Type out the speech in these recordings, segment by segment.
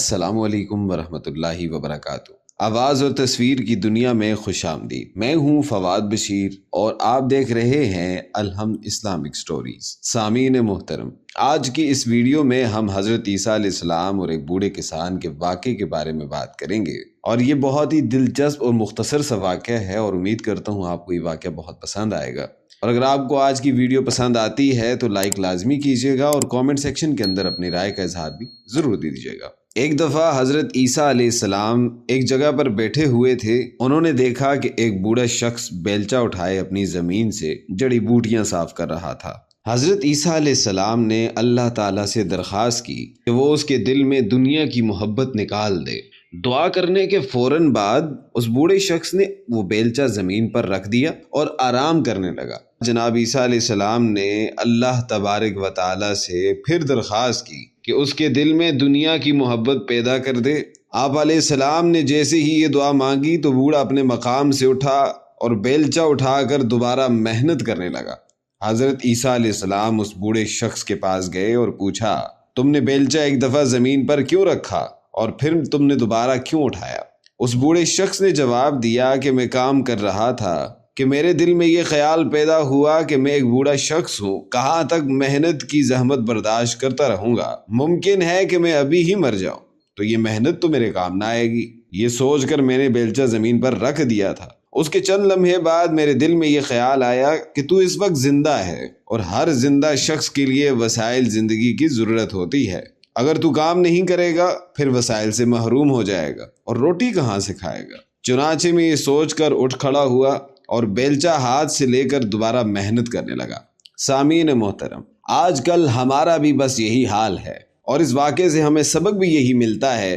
السلام علیکم ورحمۃ اللہ وبرکاتہ۔ آواز اور تصویر کی دنیا میں خوش آمدید۔ میں ہوں فواد بشیر اور آپ دیکھ رہے ہیں الحمد اسلامک سٹوریز۔ سامعین محترم، آج کی اس ویڈیو میں ہم حضرت عیسیٰ علیہ السلام اور ایک بوڑھے کسان کے واقعے کے بارے میں بات کریں گے، اور یہ بہت ہی دلچسپ اور مختصر سا واقعہ ہے، اور امید کرتا ہوں آپ کو یہ واقعہ بہت پسند آئے گا۔ اور اگر آپ کو آج کی ویڈیو پسند آتی ہے تو لائک لازمی کیجیے گا، اور کامنٹ سیکشن کے اندر اپنی رائے کا اظہار بھی ضرور دے دیجیے گا۔ ایک دفعہ حضرت عیسیٰ علیہ السلام ایک جگہ پر بیٹھے ہوئے تھے۔ انہوں نے دیکھا کہ ایک بوڑھا شخص بیلچہ اٹھائے اپنی زمین سے جڑی بوٹیاں صاف کر رہا تھا۔ حضرت عیسیٰ علیہ السلام نے اللہ تعالیٰ سے درخواست کی کہ وہ اس کے دل میں دنیا کی محبت نکال دے۔ دعا کرنے کے فوراً بعد اس بوڑھے شخص نے وہ بیلچہ زمین پر رکھ دیا اور آرام کرنے لگا۔ جناب عیسیٰ علیہ السلام نے اللہ تبارک و تعالیٰ سے پھر درخواست کی کہ اس کے دل میں دنیا کی محبت پیدا کر دے۔ آپ علیہ السلام نے جیسے ہی یہ دعا مانگی تو بوڑھا اپنے مقام سے اٹھا اور بیلچہ اٹھا کر دوبارہ محنت کرنے لگا۔ حضرت عیسیٰ علیہ السلام اس بوڑھے شخص کے پاس گئے اور پوچھا، تم نے بیلچہ ایک دفعہ زمین پر کیوں رکھا اور پھر تم نے دوبارہ کیوں اٹھایا؟ اس بوڑھے شخص نے جواب دیا کہ میں کام کر رہا تھا کہ میرے دل میں یہ خیال پیدا ہوا کہ میں ایک بوڑھا شخص ہوں، کہاں تک محنت کی زحمت برداشت کرتا رہوں گا، ممکن ہے کہ میں ابھی ہی مر جاؤں، تو یہ محنت تو میرے کام نہ آئے گی۔ یہ سوچ کر میں نے بیلچہ زمین پر رکھ دیا تھا۔ اس کے چند لمحے بعد میرے دل میں یہ خیال آیا کہ تو اس وقت زندہ ہے، اور ہر زندہ شخص کے لیے وسائل زندگی کی ضرورت ہوتی ہے۔ اگر تو کام نہیں کرے گا پھر وسائل سے محروم ہو جائے گا، اور روٹی کہاں سے کھائے گا؟ چنانچہ میں یہ سوچ کر اٹھ کھڑا ہوا اور بیلچہ ہاتھ سے لے کر دوبارہ محنت کرنے لگا۔ سامعین محترم، آج کل ہمارا بھی بس یہی حال ہے، اور اس واقعے سے ہمیں سبق بھی یہی ملتا ہے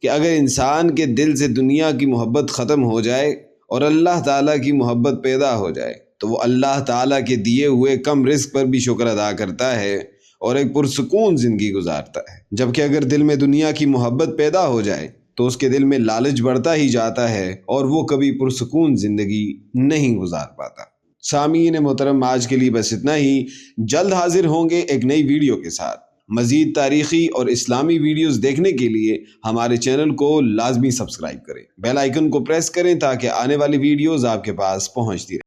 کہ اگر انسان کے دل سے دنیا کی محبت ختم ہو جائے اور اللہ تعالیٰ کی محبت پیدا ہو جائے تو وہ اللہ تعالیٰ کے دیے ہوئے کم رزق پر بھی شکر ادا کرتا ہے اور ایک پرسکون زندگی گزارتا ہے۔ جبکہ اگر دل میں دنیا کی محبت پیدا ہو جائے تو اس کے دل میں لالچ بڑھتا ہی جاتا ہے اور وہ کبھی پرسکون زندگی نہیں گزار پاتا۔ سامعین محترم، آج کے لیے بس اتنا ہی۔ جلد حاضر ہوں گے ایک نئی ویڈیو کے ساتھ۔ مزید تاریخی اور اسلامی ویڈیوز دیکھنے کے لیے ہمارے چینل کو لازمی سبسکرائب کریں، بیل آئیکن کو پریس کریں تاکہ آنے والی ویڈیوز آپ کے پاس پہنچتی رہیں۔